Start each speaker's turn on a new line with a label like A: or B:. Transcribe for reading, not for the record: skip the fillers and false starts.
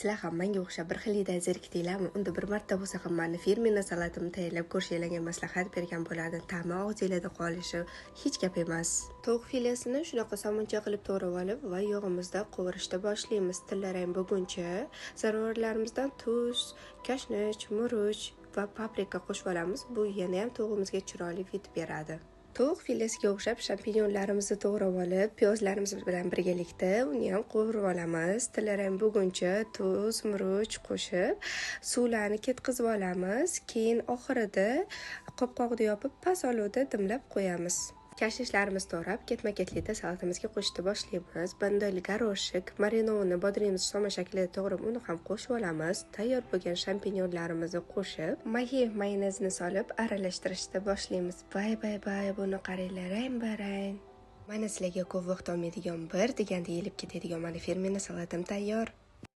A: Sizlar ham menga o'xshab bir xilida zerikdinglarmi? Unda bir marta bo'lsa ham meni firmenli salatimni tayyorlab ko'rishinglarga maslahat bergan bo'lardim. Ta'mi og'zingizda qolishi hech gap emas. Tovuq filesini shunaqa somuncha qilib to'g'rab olib va yog'imizda qovurishda boshlaymiz. Tillarang bo'lguncha zaruralarimizdan tuz, kashnish, murch va paprika qo'shib olamiz. Bu yana ham tovuqimizga chiroyli hid beradi. Tovuq filesiga o'xshab champinyonlarimizni to'g'rab olib, piyozlarimiz bilan birgalikda uni ham qovurib olamiz. Tillarang bo'lguncha tuz, murch qo'shib, suvlarni ketkizib olamiz. Keyin oxirida qopqog'ini yopib, past olovda dimlab qo'yamiz. Kashnishlarimizni to'g'rab, ketma-ketlikda salatamizga qo'shishni boshlaymiz. Bandoli garoshik, marinovni bodringimiz soma shaklida to'g'rab, uni ham qo'shib olamiz. Tayyor bo'lgan champinyonlarimizni qo'shib, mayonezni solib aralashtirishni boshlaymiz. Bay, buni qaranglar, rang-barang. Mana sizlarga ko'p vaqt olmaydigan bir deganda yeyilib ketadigan mana fermenli salatam tayyor.